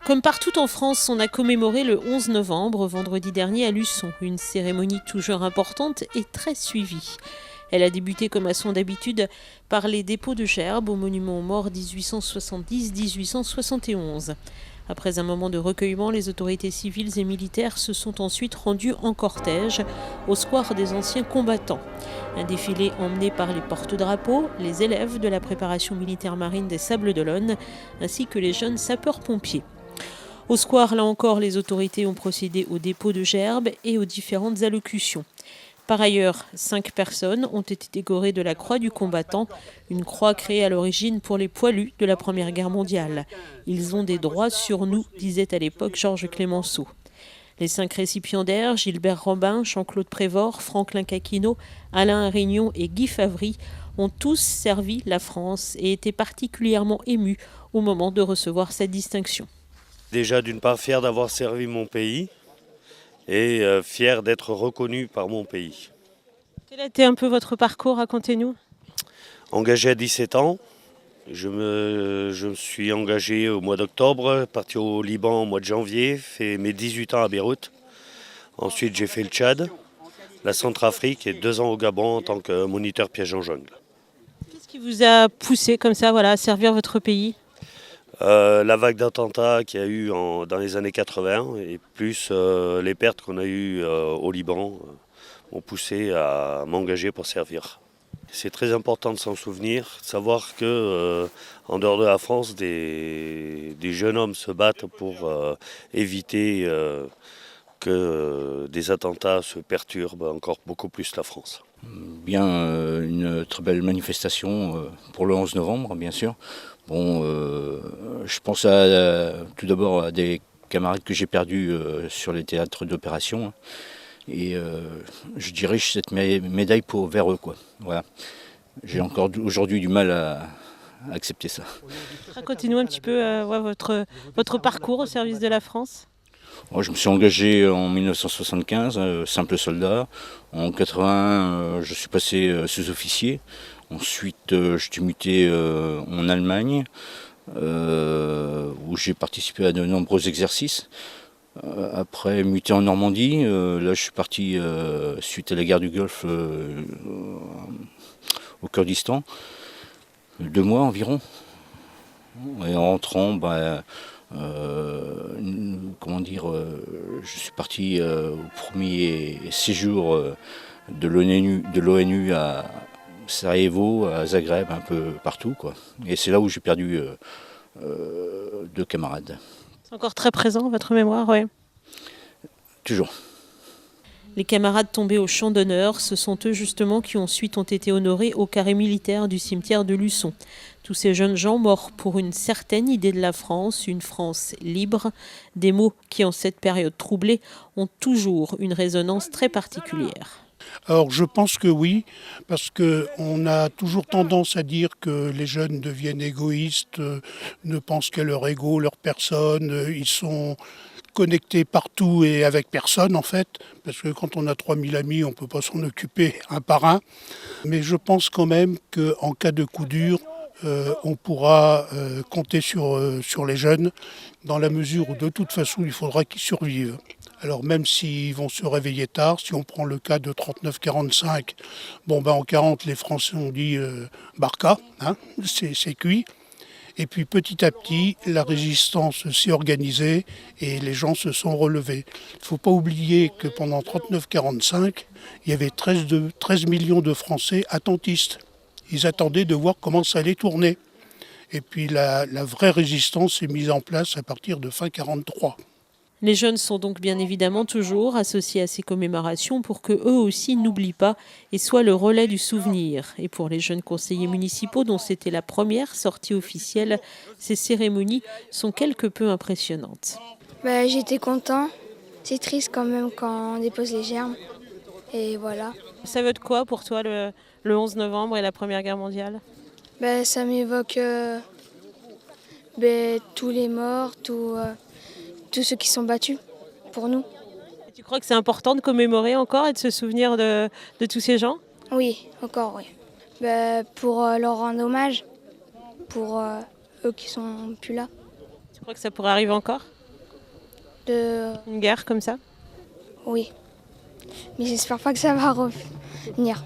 Comme partout en France, on a commémoré le 11 novembre, vendredi dernier à Luçon. Une cérémonie toujours importante et très suivie. Elle a débuté comme à son d'habitude par les dépôts de gerbes au monument aux morts 1870-1871. Après un moment de recueillement, les autorités civiles et militaires se sont ensuite rendues en cortège au square des anciens combattants. Un défilé emmené par les porte-drapeaux, les élèves de la préparation militaire marine des Sables-d'Olonne, ainsi que les jeunes sapeurs-pompiers. Au square, là encore, les autorités ont procédé au dépôt de gerbes et aux différentes allocutions. Par ailleurs, 5 personnes ont été décorées de la Croix du combattant, une croix créée à l'origine pour les poilus de la Première Guerre mondiale. Ils ont des droits sur nous, disait à l'époque Georges Clemenceau. Les 5 récipiendaires, Gilbert Robin, Jean-Claude Prévort, Franklin Caquinot, Alain Arignon et Guy Favry, ont tous servi la France et étaient particulièrement émus au moment de recevoir cette distinction. Déjà d'une part fier d'avoir servi mon pays et fier d'être reconnu par mon pays. Quel a été un peu votre parcours, racontez-nous. Engagé à 17 ans, je me suis engagé au mois d'octobre, parti au Liban au mois de janvier, fait mes 18 ans à Beyrouth. Ensuite j'ai fait le Tchad, la Centrafrique et 2 ans au Gabon en tant que moniteur piège en jungle. Qu'est-ce qui vous a poussé comme ça, à servir votre pays ? La vague d'attentats qu'il y a eu dans les années 80 et plus les pertes qu'on a eues au Liban m'ont poussé à m'engager pour servir. C'est très important de s'en souvenir, de savoir que en dehors de la France, des jeunes hommes se battent pour éviter que des attentats se perturbent encore beaucoup plus la France. Bien, une très belle manifestation pour le 11 novembre, bien sûr. Bon, je pense tout d'abord à des camarades que j'ai perdus sur les théâtres d'opération. Et je dirige cette médaille vers eux, quoi. Voilà. J'ai encore aujourd'hui du mal à accepter ça. Racontez-nous un petit peu votre parcours au service de la France. Je me suis engagé en 1975, simple soldat. En 80, je suis passé sous-officier. Ensuite, je suis muté en Allemagne, où j'ai participé à de nombreux exercices. Après, muté en Normandie, là je suis parti suite à la guerre du Golfe au Kurdistan, 2 mois environ. Et en rentrant, je suis parti au premier séjour de l'ONU à Sarajevo, à Zagreb, un peu partout, quoi. Et c'est là où j'ai perdu 2 camarades. C'est encore très présent, votre mémoire, oui. Toujours. Les camarades tombés au champ d'honneur, ce sont eux justement qui ensuite ont été honorés au carré militaire du cimetière de Luçon. Tous ces jeunes gens morts pour une certaine idée de la France, une France libre, des mots qui en cette période troublée ont toujours une résonance très particulière. Alors je pense que oui, parce qu'on a toujours tendance à dire que les jeunes deviennent égoïstes, ne pensent qu'à leur ego, leur personne, ils sont connectés partout et avec personne en fait, parce que quand on a 3000 amis, on ne peut pas s'en occuper un par un. Mais je pense quand même qu'en cas de coup dur, on pourra compter sur les jeunes, dans la mesure où de toute façon il faudra qu'ils survivent. Alors même s'ils vont se réveiller tard, si on prend le cas de 39-45, en 40 les Français ont dit Barca, c'est cuit. Et puis petit à petit, la résistance s'est organisée et les gens se sont relevés. Il ne faut pas oublier que pendant 39-45, il y avait 13 millions de Français attentistes. Ils attendaient de voir comment ça allait tourner. Et puis la vraie résistance s'est mise en place à partir de fin 43. Les jeunes sont donc bien évidemment toujours associés à ces commémorations pour que eux aussi n'oublient pas et soient le relais du souvenir. Et pour les jeunes conseillers municipaux dont c'était la première sortie officielle, ces cérémonies sont quelque peu impressionnantes. J'étais content. C'est triste quand même quand on dépose les germes. Et voilà. Ça veut de quoi pour toi le 11 novembre et la Première Guerre mondiale ? Ça m'évoque tous les morts, tous ceux qui sont battus pour nous. Et tu crois que c'est important de commémorer encore et de se souvenir de tous ces gens ? Oui, encore, oui. Pour leur rendre hommage, pour eux qui sont plus là. Tu crois que ça pourrait arriver encore ? Une guerre comme ça? Oui. Mais j'espère pas que ça va revenir.